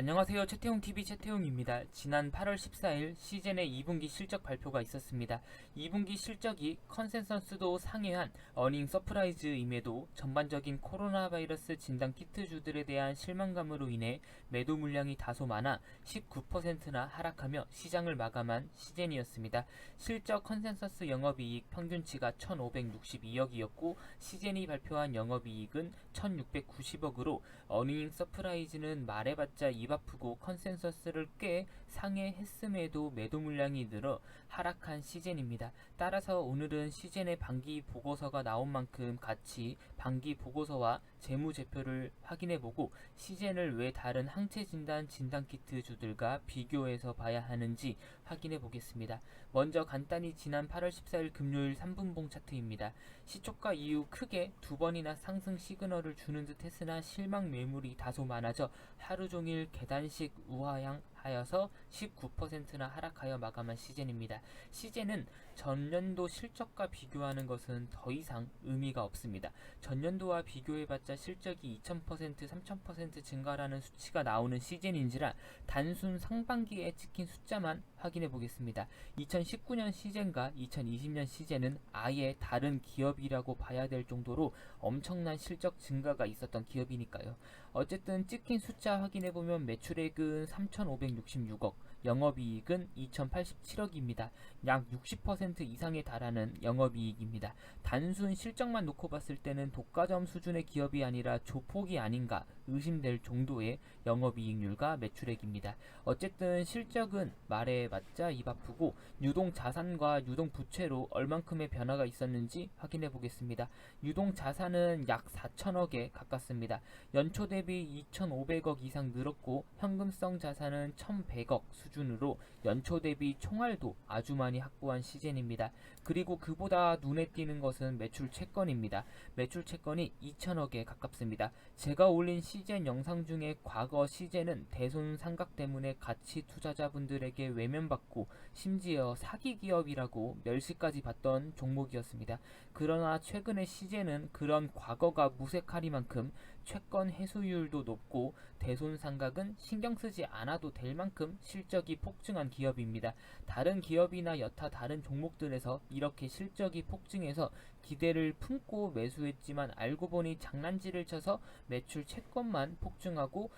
안녕하세요. 채태웅TV 채태웅입니다. 지난 8월 14일 시젠의 2분기 실적 발표가 있었습니다. 2분기 실적이 컨센서스도 상회한 어닝 서프라이즈임에도 전반적인 코로나 바이러스 진단 키트주들에 대한 실망감으로 인해 매도 물량이 다소 많아 19%나 하락하며 시장을 마감한 시젠이었습니다. 실적 컨센서스 영업이익 평균치가 1,562억이었고 시젠이 발표한 영업이익은 1,690억으로 어닝 서프라이즈는 말해봤자 입 아프고 컨센서스를 꽤 상회했음에도 매도 물량이 늘어 하락한 시젠입니다. 따라서 오늘은 시젠의 반기 보고서가 나온 만큼 같이 반기 보고서와 재무제표를 확인해보고 시젠을 왜 다른 항체 진단 진단키트 주들과 비교해서 봐야 하는지 확인해보겠습니다. 먼저 간단히 지난 8월 14일 금요일 3분봉 차트입니다. 시초가 이후 크게 두 번이나 상승 시그널을 주는 듯 했으나 실망 매물이 다소 많아져 하루 종일 계단식 우하향하여서 19%나 하락하여 마감한 시젠입니다. 시젠은 전년도 실적과 비교하는 것은 더 이상 의미가 없습니다. 전년도와 비교해봤자 실적이 2000%, 3000% 증가라는 수치가 나오는 시젠인지라 단순 상반기에 찍힌 숫자만 확인해 보겠습니다. 2019년 시젠과 2020년 시젠은 아예 다른 기업이라고 봐야 될 정도로 엄청난 실적 증가가 있었던 기업이니까요. 어쨌든 찍힌 숫자 확인해보면 매출액은 3,566억, 영업이익은 2,087억입니다. 약 60% 이상에 달하는 영업이익입니다. 단순 실적만 놓고 봤을 때는 독과점 수준의 기업이 아니라 조폭이 아닌가 의심될 정도의 영업이익률과 매출액입니다. 어쨌든 실적은 말해봤자 입 아프고 유동자산과 유동부채로 얼만큼의 변화가 있었는지 확인해 보겠습니다. 유동자산은 약 4천억에 가깝습니다. 연초 대비 2,500억 이상 늘었고 현금성 자산은 1,100억 수준으로 연초 대비 총알도 아주 많이 확보한 시젠입니다. 그리고 그보다 눈에 띄는 것은 매출 채권입니다. 매출 채권이 2천억에 가깝습니다. 제가 올린 시젠 영상 중에 과거 시젠은 대손 상각 때문에 가치 투자자분들에게 외면받고 심지어 사기 기업이라고 멸시까지 받던 종목이었습니다. 그러나 최근의 시젠은 그런 과거가 무색하리만큼 채권 회수율도 높고 대손 상각은 신경 쓰지 않아도 될 만큼 실적이 폭증한 기업입니다. 다른 기업이나 여타 다른 종목들에서 이렇게 실적이 폭증해서 기대를 품고 매수했지만 알고 보니 장난질을 쳐서 매출 채권만 폭증하고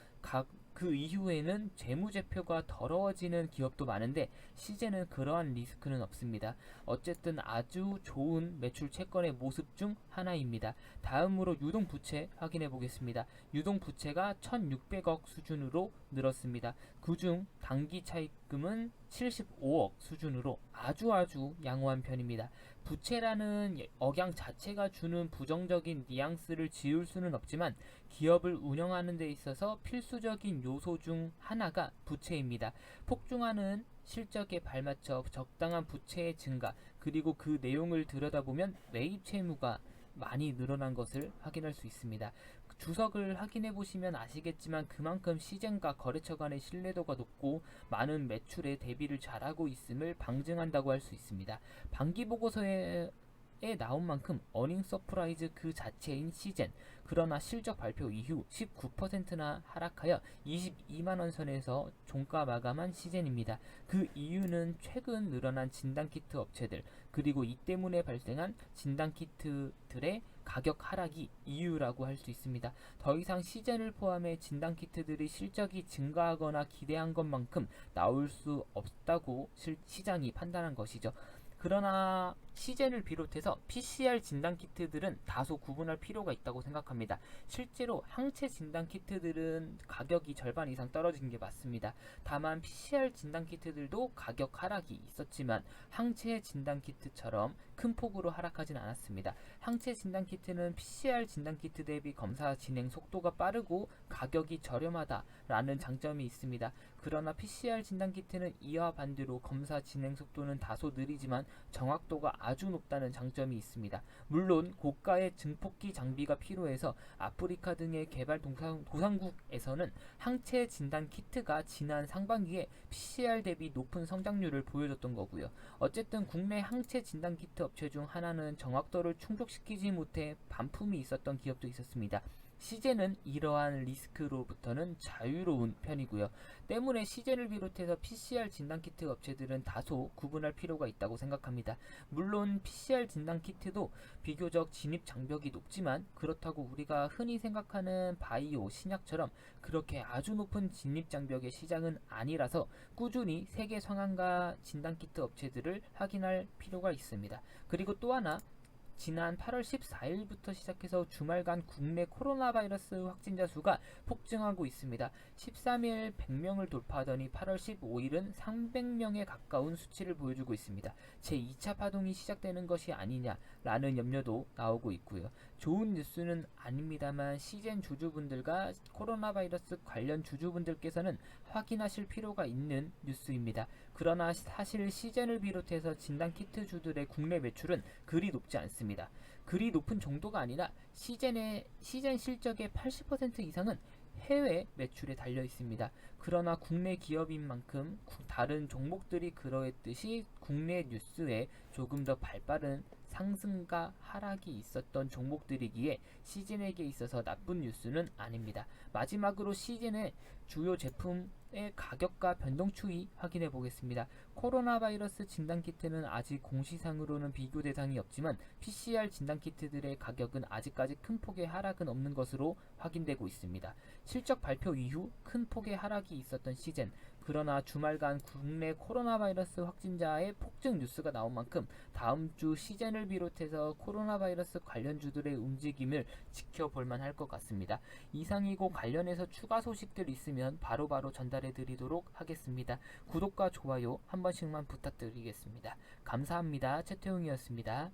그 이후에는 재무제표가 더러워지는 기업도 많은데 시젠은 그러한 리스크는 없습니다. 어쨌든 아주 좋은 매출 채권의 모습 중 하나입니다. 다음으로 유동부채 확인해 보겠습니다. 유동부채가 1,600억 수준으로 늘었습니다. 그중 단기 차입금은 75억 수준으로 아주 양호한 편입니다. 부채라는 억양 자체가 주는 부정적인 뉘앙스를 지울 수는 없지만 기업을 운영하는 데 있어서 필수적인 요소 중 하나가 부채입니다. 폭증하는 실적에 발맞춰 적당한 부채의 증가 그리고 그 내용을 들여다보면 매입 채무가 많이 늘어난 것을 확인할 수 있습니다. 주석을 확인해 보시면 아시겠지만 그만큼 시젠과 거래처 간의 신뢰도가 높고 많은 매출에 대비를 잘하고 있음을 방증한다고 할 수 있습니다. 반기 보고서에 나온 만큼 어닝 서프라이즈 그 자체인 시젠 그러나 실적 발표 이후 19%나 하락하여 22만원 선에서 종가 마감한 시젠입니다. 그 이유는 최근 늘어난 진단키트 업체들 그리고 이 때문에 발생한 진단키트들의 가격 하락이 이유라고 할 수 있습니다. 더 이상 시젠을 포함해 진단키트들이 실적이 증가하거나 기대한 것만큼 나올 수 없다고 시장이 판단한 것이죠. 그러나 시젠을 비롯해서 PCR 진단키트들은 다소 구분할 필요가 있다고 생각합니다. 실제로 항체 진단키트들은 가격이 절반 이상 떨어진 게 맞습니다. 다만 PCR 진단키트들도 가격 하락이 있었지만 항체 진단키트처럼 큰 폭으로 하락하진 않았습니다. 항체 진단키트는 PCR 진단키트 대비 검사 진행 속도가 빠르고 가격이 저렴하다라는 장점이 있습니다. 그러나 PCR 진단키트는 이와 반대로 검사 진행 속도는 다소 느리지만 정확도가 아주 높다는 장점이 있습니다. 물론 고가의 증폭기 장비가 필요해서 아프리카 등의 개발 도상국에서는 항체 진단 키트가 지난 상반기에 PCR 대비 높은 성장률을 보여줬던 거고요. 어쨌든 국내 항체 진단 키트 업체 중 하나는 정확도를 충족시키지 못해 반품이 있었던 기업도 있었습니다. 시젠은 이러한 리스크로부터는 자유로운 편이고요. 때문에 시젠을 비롯해서 PCR 진단키트 업체들은 다소 구분할 필요가 있다고 생각합니다. 물론 PCR 진단키트도 비교적 진입 장벽이 높지만 그렇다고 우리가 흔히 생각하는 바이오, 신약처럼 그렇게 아주 높은 진입 장벽의 시장은 아니라서 꾸준히 세계 성함가 진단키트 업체들을 확인할 필요가 있습니다. 그리고 또 하나, 지난 8월 14일부터 시작해서 주말간 국내 코로나 바이러스 확진자 수가 폭증하고 있습니다. 13일 100명을 돌파하더니 8월 15일은 300명에 가까운 수치를 보여주고 있습니다. 제2차 파동이 시작되는 것이 아니냐라는 염려도 나오고 있고요. 좋은 뉴스는 아닙니다만 시젠 주주분들과 코로나 바이러스 관련 주주분들께서는 확인하실 필요가 있는 뉴스입니다. 그러나 사실 시젠을 비롯해서 진단키트 주들의 국내 매출은 그리 높지 않습니다. 그리 높은 정도가 아니라 시젠 실적의 80% 이상은 해외 매출에 달려 있습니다. 그러나 국내 기업인 만큼 다른 종목들이 그러했듯이 국내 뉴스에 조금 더 발빠른 상승과 하락이 있었던 종목들이기에 시즌에게 있어서 나쁜 뉴스는 아닙니다. 마지막으로 시즌의 주요 제품의 가격과 변동 추이 확인해 보겠습니다. 코로나 바이러스 진단키트는 아직 공시상으로는 비교 대상이 없지만 PCR 진단키트들의 가격은 아직까지 큰 폭의 하락은 없는 것으로 확인되고 있습니다. 실적 발표 이후 큰 폭의 하락이 있었던 시즌, 그러나 주말간 국내 코로나 바이러스 확진자의 폭증 뉴스가 나온 만큼 다음 주 시즌을 비롯해서 코로나 바이러스 관련주들의 움직임을 지켜볼만 할 것 같습니다. 이상이고 관련해서 추가 소식들 있으면 바로바로 전달해 드리도록 하겠습니다. 구독과 좋아요 한 번씩만 부탁드리겠습니다. 감사합니다. 최태웅이었습니다.